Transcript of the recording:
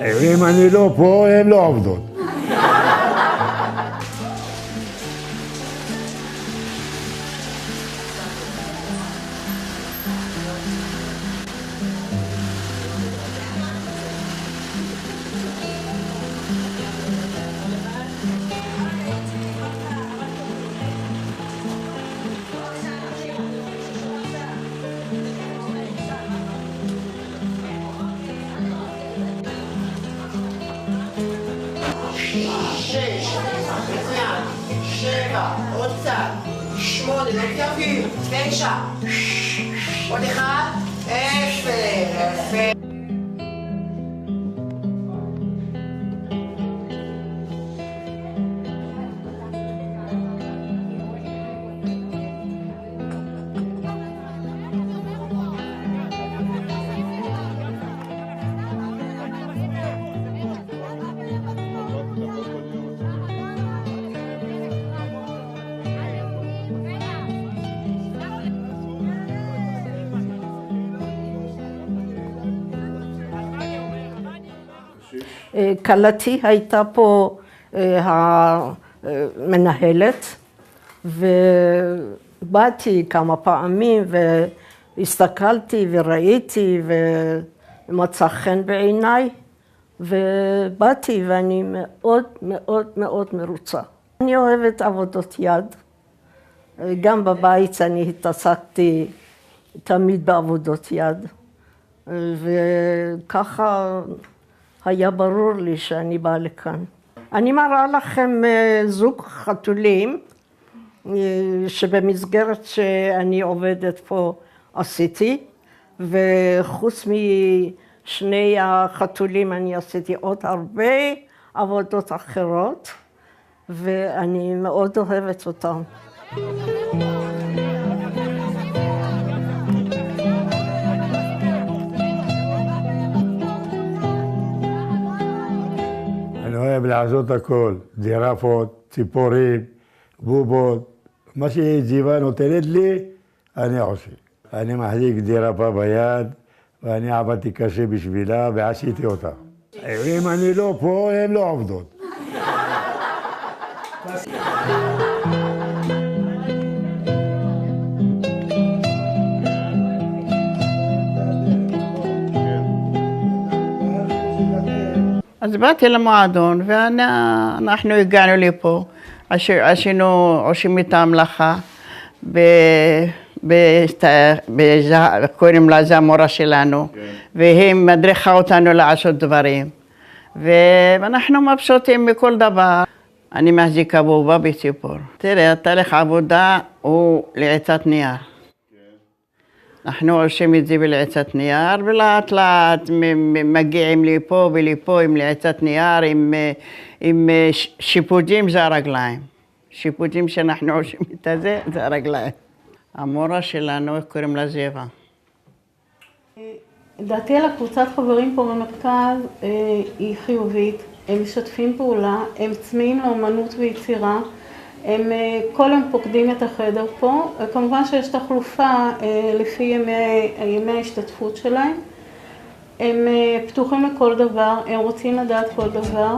אם אני לא פה, הן לא עובדות. שש, מצוין, 7, עוד קצת, 8, נוציא אוויר, 9, עוד 1, 10, יפה. כלתי הייתה פה המנהלת, ובאתי כמה פעמים והסתכלתי וראיתי ומצא חן בעיניי, ובאתי ואני מאוד מאוד מאוד מרוצה. אני אוהבת עבודות יד, גם בבית אני התעסקתי תמיד בעבודות יד, וככה היה ברור לי שאני באה לכאן. אני מראה לכם זוג חתולים, שבמסגרת שאני עובדת פה עשיתי, וחוץ משני החתולים אני עשיתי עוד הרבה עבודות אחרות, ואני מאוד אוהבת אותם. אני אוהב לעשות הכל, ג'ירפות, ציפורים, בובות, מה שג'יבה נותנת לי, אני עושה. אני מחזיק ג'ירפה ביד, ואני עבדתי קשה בשבילה ועשיתי אותה. אם אני לא פה, הן לא עובדות. אז באתי למועדון ואנחנו הגענו לפה, עושים את המלאכה, קוראים לה, זה המורה שלנו, והיא מדריכה אותנו לעשות דברים, ואנחנו מבסוטים מכל דבר. אני מחזיקה בובה בציפור. תראה, תהליך עבודה הוא לעצת נייר. אנחנו עושים את זה בלעצת נייר, ולאט לאט מגיעים לפה ולפה עם לעצת נייר, עם שיפודים זה הרגליים. שיפודים שאנחנו עושים את זה, זה הרגליים. המורה שלנו, קוראים לה זאבה. דעתי על הקבוצת חברים פה במרכז היא חיובית. הם משתפים פעולה, הם צמאים לאמנות ויצירה. הם כל יום פוקדים את החדר פה, כמובן שיש תחלופה לפי ימי ההשתתפות שלהם. הם פתוחים לכל דבר, הם רוצים לדעת כל דבר.